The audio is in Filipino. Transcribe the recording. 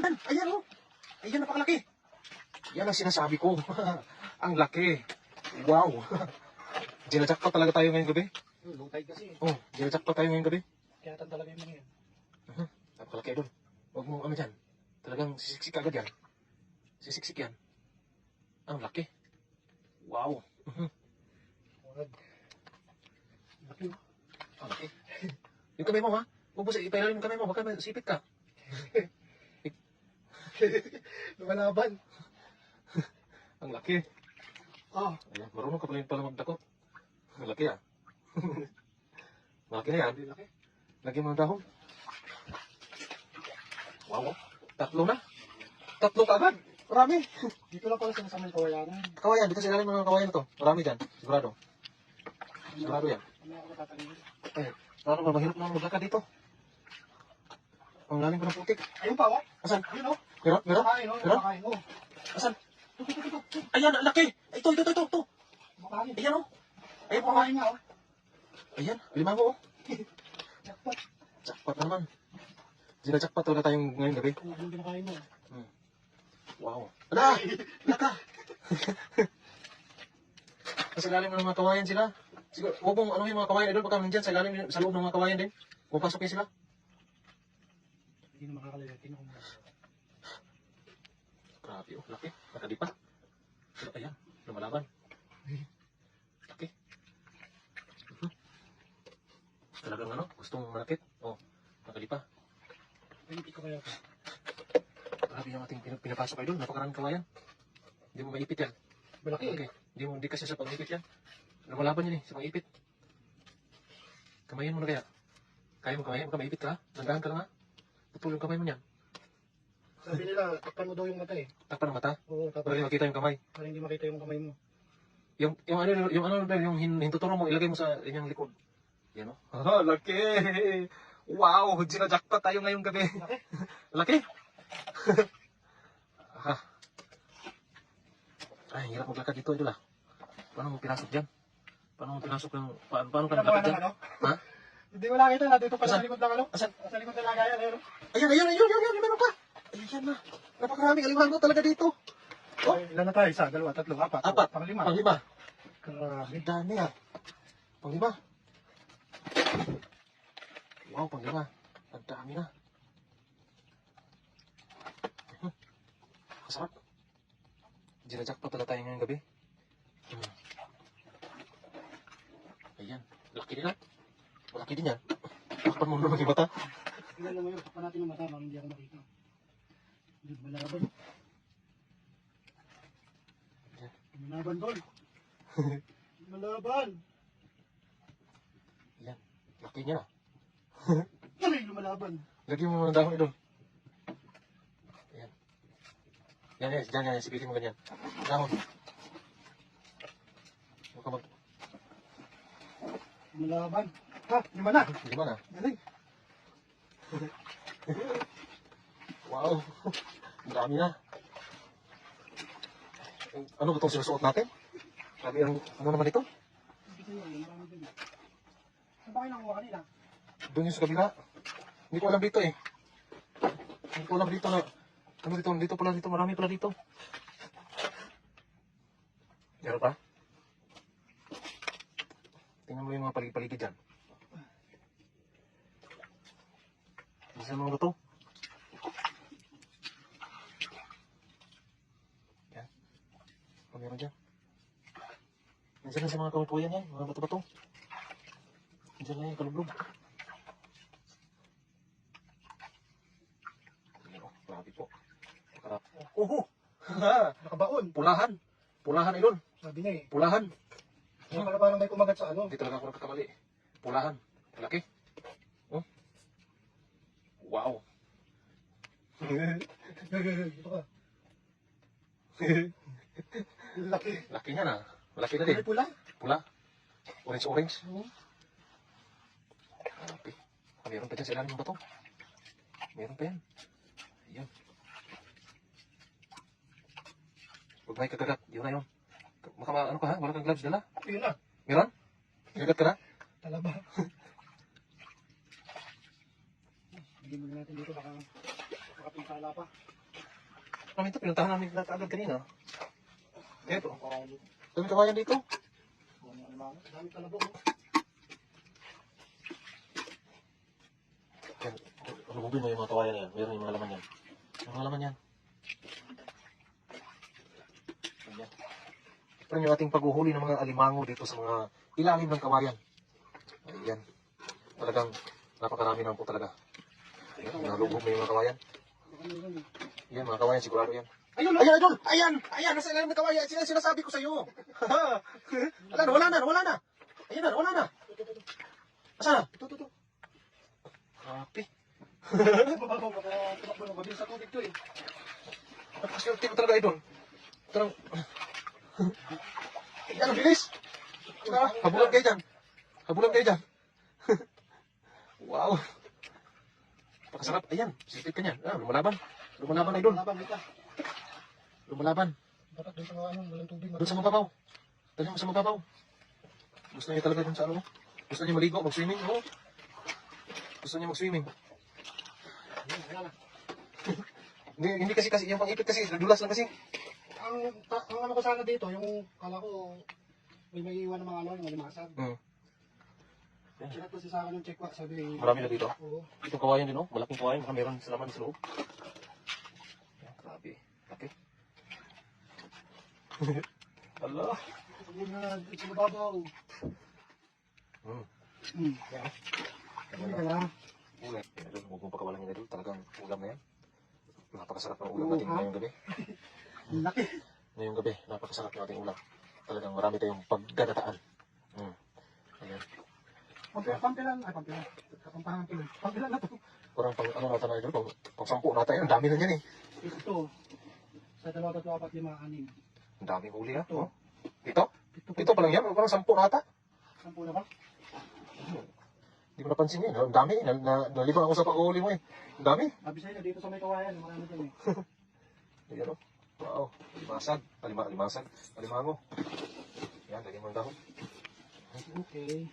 Ayan oh. Ayan, napakalaki. Yan ang sinasabi ko. Ang laki. Wow. Ginajakpa talaga tayo ngayong gabi. Low tide kasi. Oh, ginajakpa tayo ngayong gabi. Kaya tan talaga yung mga yan. Napakalaki doon. Huwag mo ano dyan. Talagang sisiksik agad yan. Sisiksik yan. Ang laki. Wow. Wag. Laki. Ang laki. Yung kamay mo ha. Huwag mo ipailalim yung kamay mo. Baka sipit ka. Lumalaban. Ang laki. Oh. Ayan, marunong ka pala magdakot. Ang laki ah. Malaki na yan. Laki. Lagyan mo ng dahon. Wow. Tatlo na. Tatlo ka agad. Marami. Dito lang pala sinasama yung kawayanan. Kawayan. Dito sa ilalim ng kawayan na to. Marami dyan. Sigurado. Sigurado yan. Ano ako natatanggol? Eh, paano ba mahirap na maglakad dito? Ang lalim ko ng putik. Ayun pa oh. Asan? Ayun oh. Meron? Meron? Makain oh. Meron? Makain oh. Asan? Ayan, ang laki. Ito. Makain. Ayan oh. Ayan po. Makain nga oh. Ayan, limango oh. Jackpot. Jackpot na naman. Gina-jackpot talaga tayong ngayong gabi. Yung kinakain mo. Wow. Ala! Laka! Sa ilalim ng mga kawayan sila. Siguro, huwag mong ano yung mga kawayan doon. Baka nandyan sa ilalim, sa loob ng mga kawayan din. Pupasok sila. Hindi na makakalalatin ako. Grabe oh, laki. Nakadipa. Pero ayan, lumalaban. Laki. Talagang ano, gustong malakit. Oh, nakadipa. Pinipit ko kaya ito. Grabe yung ating pinapasok ay doon. Napakaraming kawayan. Hindi mo maipit yan. Malaki. Okay. Hindi kasi sa pang-ipit yan. Lumalaban yan eh, sa pang-ipit. Kamayin mo na kaya. Kaya mo kamayin, baka maipit ka. Nandahan ka lang ha. Putol yung kamay mo niyan. Sabi nila, takpan mo daw yung mata eh. Takpan ang mata. Oo, Para tapos hindi makita yung kamay. para hindi makita yung kamay mo. Yung hintuturo mo, ilagay mo sa inyong likod. Yan o. Oh, laki! Wow! Gina-jackpot tayo ngayong gabi. Laki. Laki! Ha. Ay, hirap maglakad dito, idol ah. Paano mo pinasok dyan? Paano ka naglakad dyan? Ano? Ha? Hindi mo nakita na. Dito pa sa Asan? likod lang ano? Asan? Sa likod na lagayan. Ayun, meron pa! Ayan na. Napakaraming alimango talaga dito. Oh. Ay, ilan na tayo? Isa, dalawa, tatlo, apat. Apat. Panglima. Panglima. Grabe. Ang dami ah. Panglima. Wow, panglima. Ang dami na. Kasarap. Gina-jackpot talaga tayo ngayong gabi. Ayan. Laki din ah. Malaki din yan. Takpan mo naman yung mata. Tingnan mo yun. Takpan natin yung mata. Parang hindi ako makita. Hindi malaban. Malaban, Tol. Malaban. Ayan. Laki niya na. Ay, lumalaban. Lagyan mo ng dahon doon. Ayan. Yan. Sipitin mo ganyan. Dahon. Huwag ka mag... Lumalaban. Ha, lima na. Lima na. Galing. Wow. Ang dami na. Ano ba itong sinusuot natin? Sabi ang ano naman ito? Dito yun, marami din. Saan ba kayo nakuha kanina? Doon yung sa kabila. Hindi ko alam dito eh. Hindi ko alam dito na... Ano dito pala dito. Marami pala dito. Meron pa? Tingnan mo yung mga paligid dyan. Isa mga to. Yan. Ano meron dyan? Nandiyan lang sa mga kawayan yan. Mga bato-bato. Nandiyan lang yung kalublog. Grabe po. Oho! Nakabaon. Pulahan. Pulahan idol. Sabi niya eh. Pulahan. Yung parang may kumagat sa ano. Hindi talaga ako nagkakamali. Pulahan. Laki. Oh. Wow. Dito ka. Laki. Laki niya na. Malaki na din. May pula. Pula. Orange. Oo. Grabe. Meron pa dyan sa ilalim ng bato. Meron pa yan. Ayan. Huwag may kagagat. Yun na yun. Ano ka ha? Wala kang gloves dala? Yun na. Meron? Kagagat ka na? Talaba. Hindi mo natin dito baka Nakapinsala pa. Kami ito, pinuntahan namin na agad kanina. Ito, Parang dami kawayan dito. dami talabog. Yan, rububin mo yung mga kawayan na yan. Meron yung mga laman yan. Yung mga laman yan. Ayan. Ito yung ating paghuhuli ng mga alimango dito sa mga ilalim ng kawayan. Ayan. Talagang napakarami naman po talaga. Ayan, nalubog mo yung mga kawayan. Yan, mga kawayan, sigurado yan. Ayun! Ayan, idol! Ayan! Ayan! Nasa ilalim ng kawayan. Sinasabi ko sa'yo. Wala na, wala na. Ayan na, wala na. Asa na? Ito. Happy. Tumakbo na. Mabilis sa tubig to eh. Napakaswerte ko talaga, idol. Tarang... Yan, ang bilis! Habulan kayo dyan. Habulan kayo dyan. Wow. Napakasarap. Ayan, sipit ka niyan. Lumalaban. Lumalaban, idol. Laban, wait lang. Lumalaban. Dapat doon sa mga walang tubig. Doon sa mababaw. Dali mo sa mababaw. Gusto niya talaga dun sa ano. Gusto niya maligo, mag-swimming. Oo. Gusto niya mag-swimming. Ayan na. Hindi kasi yung pang-ipit kasi, nadulas lang kasi. Ang ano ko sana dito, yung kala ko may iwan ng mga ano, yung malimasag. Check ko sa akin yung check ko, sabi Marami na dito. oo. Itong kawayan din, oh. Malaking kawayan. Baka meron sa laman sa loob. Yan, grabe. Laki. Allah. Sabi na, sa mababaw. Yan. Hindi ka lang. Ulam. Idol, huwag mong pakawalan yan, idol. Talagang ulam na yan. Napakasarap ng ulam natin ngayong gabi. Ang laki. Ngayong gabi, napakasarap ng ating ulam. Talagang marami tayong pagganataan. Ayan. Pampilan. Pampilan na to. Parang pang ano nata na idol, pang 10 nata yan. Ang dami na yan eh. Ito. Sa 2, 3, 4, 5, 6. Ang daming huli ha. Ito. Ito? Ito pa lang yan. Parang 10 nata. 10 na ba? Hindi ko napansin yan. Ang dami. Nalibang ako sa pag-uuli mo eh. Ang dami. Sabi sa'yo, dito sa may kawayan, marami din eh. Ayan o. Wow. Limasag. Limasag. Alimango. Yan, lagyan mo ng dahon. Okay.